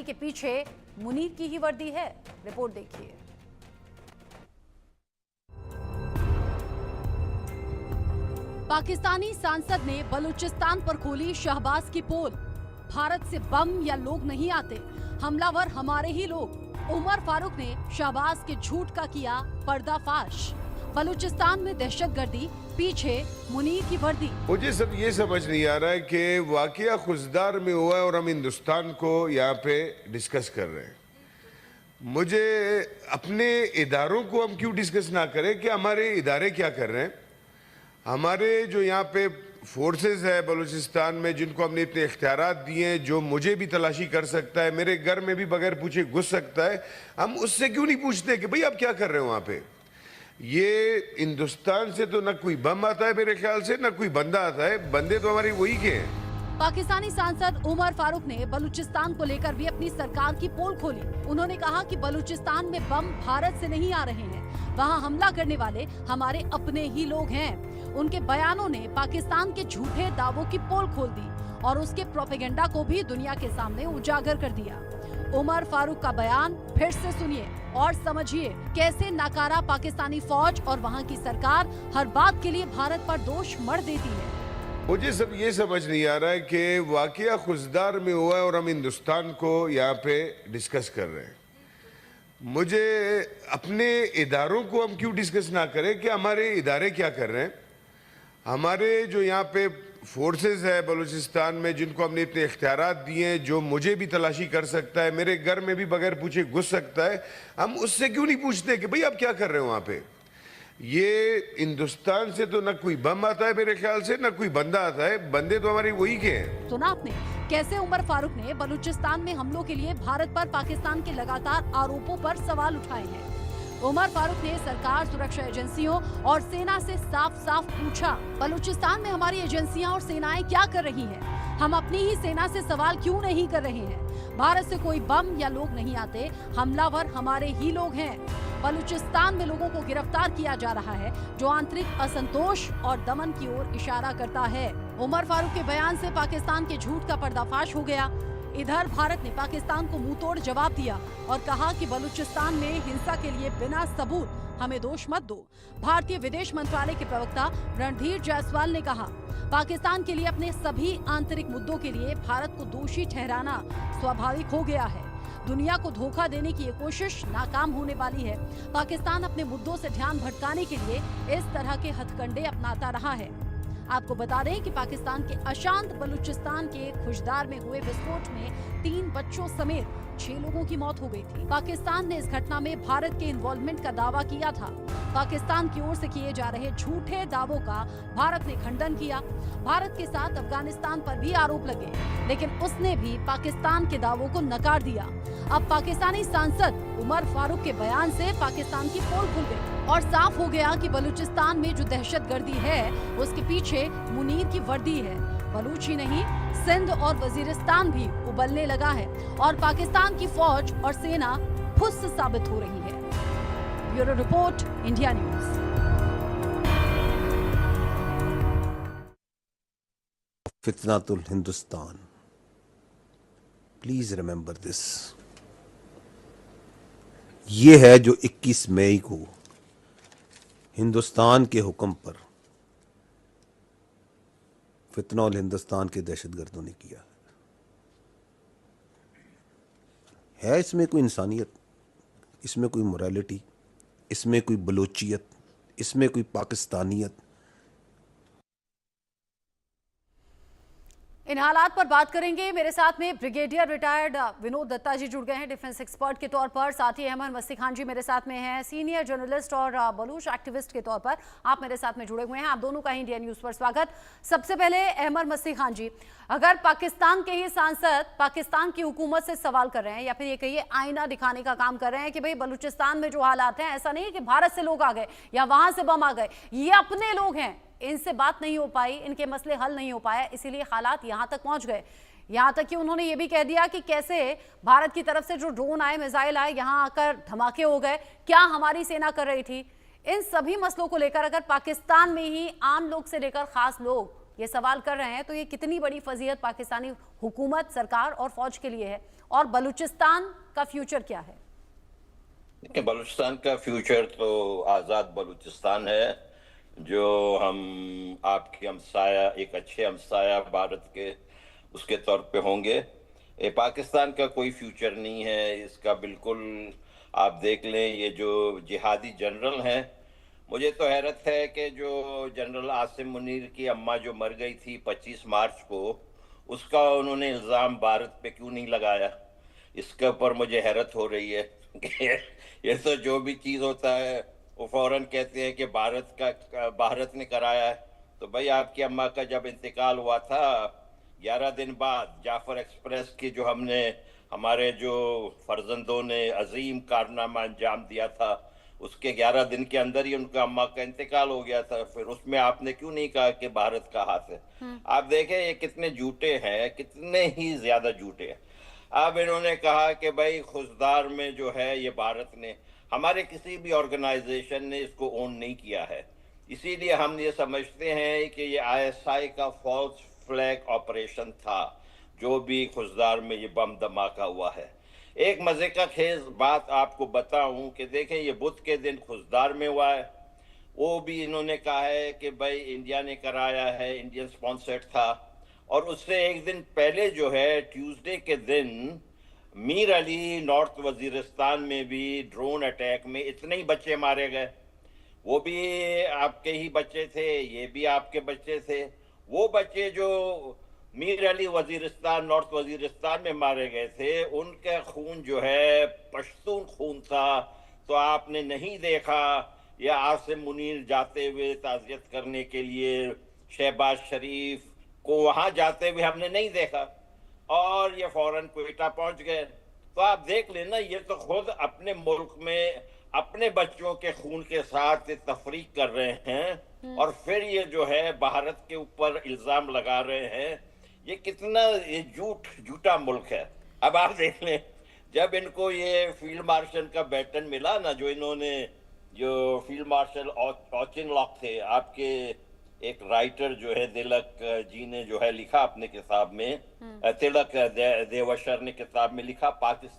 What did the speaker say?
के पीछे मुनीर की ही वर्दी है। रिपोर्ट देखिए। पाकिस्तानी सांसद ने बलूचिस्तान पर खोली शहबाज की पोल। भारत से बम या लोग नहीं आते, हमलावर हमारे ही लोग। उमर फारूक ने शहबाज के झूठ का किया पर्दाफाश। बलूचिस्तान में दहशतगर्दी, पीछे मुनीर की वर्दी। मुझे सब ये समझ नहीं आ रहा है कि वाकया खुशदार में हुआ है और हम हिंदुस्तान को यहाँ पे डिस्कस कर रहे हैं। मुझे अपने इदारों को हम क्यों डिस्कस ना करें कि हमारे इदारे क्या कर रहे हैं। हमारे जो यहाँ पे फोर्सेस है बलूचिस्तान में, जिनको हमने इतने इख्तियारात दिए हैं, जो मुझे भी तलाशी कर सकता है, मेरे घर में भी बगैर पूछे घुस सकता है, हम उससे क्यों नहीं पूछते कि भाई आप क्या कर रहे हो वहाँ पे। ये हिंदुस्तान से तो ना कोई बम आता है मेरे ख्याल से, ना कोई बंदा आता है। बंदे तो हमारे वही के हैं। पाकिस्तानी सांसद उमर फारूक ने बलूचिस्तान को लेकर भी अपनी सरकार की पोल खोली। उन्होंने कहा कि बलूचिस्तान में बम भारत से नहीं आ रहे हैं, वहां हमला करने वाले हमारे अपने ही लोग हैं। उनके बयानों ने पाकिस्तान के झूठे दावों की पोल खोल दी और उसके प्रोपेगेंडा को भी दुनिया के सामने उजागर कर दिया। उमर फारूक का बयान फिर से सुनिए और समझिए कैसे नाकारा पाकिस्तानी फौज और वहां की सरकार हर बात के लिए भारत पर दोष मढ़ देती है। मुझे सब ये समझ नहीं आ रहा है कि वाकया खुशदार में हुआ है और हम हिंदुस्तान को यहाँ पे डिस्कस कर रहे हैं। मुझे अपने इदारों को हम क्यों डिस्कस ना करें कि हमारे इदारे क्या कर रहे हैं। हमारे जो यहाँ पे फोर्सेस है बलूचिस्तान में, जिनको हमने इतने इख्तियारात दिए हैं, जो मुझे भी तलाशी कर सकता है, मेरे घर में भी बगैर पूछे घुस सकता है, हम उससे क्यों नहीं पूछते कि भाई आप क्या कर रहे हो वहाँ पे। ये हिंदुस्तान से तो ना कोई बम आता है मेरे ख्याल से, ना कोई बंदा आता है। बंदे तो हमारे वही के हैं। सुना आपने कैसे उमर फारूक ने बलूचिस्तान में हमलों के लिए भारत पर पाकिस्तान के लगातार आरोपों पर सवाल उठाए हैं। उमर फारूक ने सरकार, सुरक्षा एजेंसियों और सेना से साफ साफ पूछा, बलूचिस्तान में हमारी एजेंसियां और सेनाएं क्या कर रही हैं? हम अपनी ही सेना से सवाल क्यों नहीं कर रहे हैं? भारत से कोई बम या लोग नहीं आते, हमलावर हमारे ही लोग हैं। बलूचिस्तान में लोगों को गिरफ्तार किया जा रहा है, जो आंतरिक असंतोष और दमन की ओर इशारा करता है। उमर फारूक के बयान से पाकिस्तान के झूठ का पर्दाफाश हो गया। इधर भारत ने पाकिस्तान को मुंहतोड़ जवाब दिया और कहा कि बलूचिस्तान में हिंसा के लिए बिना सबूत हमें दोष मत दो। भारतीय विदेश मंत्रालय के प्रवक्ता रणधीर जायसवाल ने कहा, पाकिस्तान के लिए अपने सभी आंतरिक मुद्दों के लिए भारत को दोषी ठहराना स्वाभाविक हो गया है। दुनिया को धोखा देने की ये कोशिश नाकाम होने वाली है। पाकिस्तान अपने मुद्दों से ध्यान भटकाने के लिए इस तरह के हथकंडे अपनाता रहा है। आपको बता दें कि पाकिस्तान के अशांत बलूचिस्तान के खुशदार में हुए विस्फोट में 3 बच्चों समेत 6 लोगों की मौत हो गई थी। पाकिस्तान ने इस घटना में भारत के इन्वॉल्वमेंट का दावा किया था। पाकिस्तान की ओर से किए जा रहे झूठे दावों का भारत ने खंडन किया। भारत के साथ अफगानिस्तान पर भी आरोप लगे, लेकिन उसने भी पाकिस्तान के दावों को नकार दिया। अब पाकिस्तानी सांसद उमर फारूक के बयान से पाकिस्तान की पोल खुल गई और साफ हो गया कि बलूचिस्तान में जो दहशतगर्दी है उसके पीछे मुनीर की वर्दी है। बलूच ही नहीं, सिंध और वजीरिस्तान भी उबलने लगा है और पाकिस्तान की फौज और सेना फुस साबित हो रही है। Bureau report, India news. फितनातुल हिंदुस्तान, प्लीज रिमेंबर दिस। ये है जो 21 मई को हिंदुस्तान के हुक्म पर फितनौल हिंदुस्तान के दहशतगर्दों ने किया है। इसमें कोई इंसानियत, इसमें कोई मोरालिटी, इसमें कोई बलोचियत, इसमें कोई पाकिस्तानियत। इन हालात पर बात करेंगे। मेरे साथ में ब्रिगेडियर रिटायर्ड विनोद दत्ता जी जुड़ गए हैं डिफेंस एक्सपर्ट के तौर पर। साथ ही अहमद मस्ती खान जी मेरे साथ में हैं, सीनियर जर्नलिस्ट और बलूच एक्टिविस्ट के तौर पर आप मेरे साथ में जुड़े हुए हैं। आप दोनों का ही इंडिया न्यूज पर स्वागत। सबसे पहले अहमद मस्ती खान जी, अगर पाकिस्तान के ही सांसद पाकिस्तान की हुकूमत से सवाल कर रहे हैं या फिर ये कहिए आईना दिखाने का काम कर रहे हैं कि भाई बलूचिस्तान में जो हालात हैं, ऐसा नहीं है कि भारत से लोग आ गए या वहां से बम आ गए, ये अपने लोग हैं, इनसे बात नहीं हो पाई, इनके मसले हल नहीं हो पाए, इसीलिए हालात यहां तक पहुंच गए। यहां तक कि उन्होंने ये भी कह दिया कि कैसे भारत की तरफ से जो ड्रोन आए, मिसाइल आए, यहां आकर धमाके हो गए, क्या हमारी सेना कर रही थी। इन सभी मसलों को लेकर अगर पाकिस्तान में ही आम लोग से लेकर खास लोग ये सवाल कर रहे हैं, तो ये कितनी बड़ी फजीहत पाकिस्तानी हुकूमत, सरकार और फौज के लिए है? और बलूचिस्तान का फ्यूचर क्या है? देखिए, बलूचिस्तान का फ्यूचर तो आज़ाद बलूचिस्तान है, जो हम आपके हमसाया, एक अच्छे हमसाया भारत के उसके तौर पे होंगे। ये पाकिस्तान का कोई फ्यूचर नहीं है इसका, बिल्कुल। आप देख लें, ये जो जिहादी जनरल हैं, मुझे तो हैरत है कि जो जनरल आसिम मुनीर की अम्मा जो मर गई थी 25 मार्च को, उसका उन्होंने इल्ज़ाम भारत पे क्यों नहीं लगाया? इसके ऊपर मुझे हैरत हो रही है कि ये तो जो भी चीज़ होता है वो फौरन कहते हैं कि भारत ने कराया है। तो भाई, आपकी अम्मा का जब इंतकाल हुआ था 11 दिन बाद, जाफर एक्सप्रेस की जो हमारे जो फर्जंदों ने अजीम कारनामा अंजाम दिया था, उसके 11 दिन के अंदर ही उनका अम्मा का इंतकाल हो गया था। फिर उसमें आपने क्यों नहीं कहा कि भारत का हाथ है? आप देखें ये कितने झूठे हैं, कितने ही ज्यादा झूठे हैं। अब इन्होंने कहा कि भाई खुशदार में जो है ये भारत ने, हमारे किसी भी ऑर्गेनाइजेशन ने इसको ओन नहीं किया है, इसीलिए हम ये समझते हैं कि ये आईएसआई का फॉल्स फ्लैग ऑपरेशन था, जो भी खुशदार में ये बम धमाका हुआ है। एक मजे का खेज बात आपको बताऊं कि देखें, ये बुध के दिन खुशदार में हुआ है, वो भी इन्होंने कहा है कि भाई इंडिया ने कराया है, इंडियन स्पॉन्सर्ड था। और उससे एक दिन पहले जो है ट्यूसडे के दिन मीर अली नॉर्थ वजीरिस्तान में भी ड्रोन अटैक में इतने ही बच्चे मारे गए। वो भी आपके ही बच्चे थे, ये भी आपके बच्चे थे। वो बच्चे जो मीर अली वजीरिस्तान, नॉर्थ वजीरिस्तान में मारे गए थे, उनका खून जो है पश्तून खून था। तो आपने नहीं देखा या आसिम मुनीर जाते हुए ताज़ियत करने के लिए शहबाज शरीफ को वहां जाते हुए हमने नहीं देखा, और ये फौरन क्वेटा पहुंच गए। तो आप देख लेना, ये तो खुद अपने मुल्क में अपने बच्चों के खून के साथ तफरीक कर रहे हैं, और फिर ये जो है भारत के ऊपर इल्जाम लगा रहे हैं। ये कितना ये झूठा मुल्क है। अब आप देख लें, जब इनको ये फील्ड मार्शल का बैटन मिला ना, जो फील्ड मार्शल ऑचिनलॉक थे, आपके एक राइटर जो है तिलक जी ने जो है लिखा अपने किताब में, तिलक देवशर ने किताब में लिखा, पाकिस्तान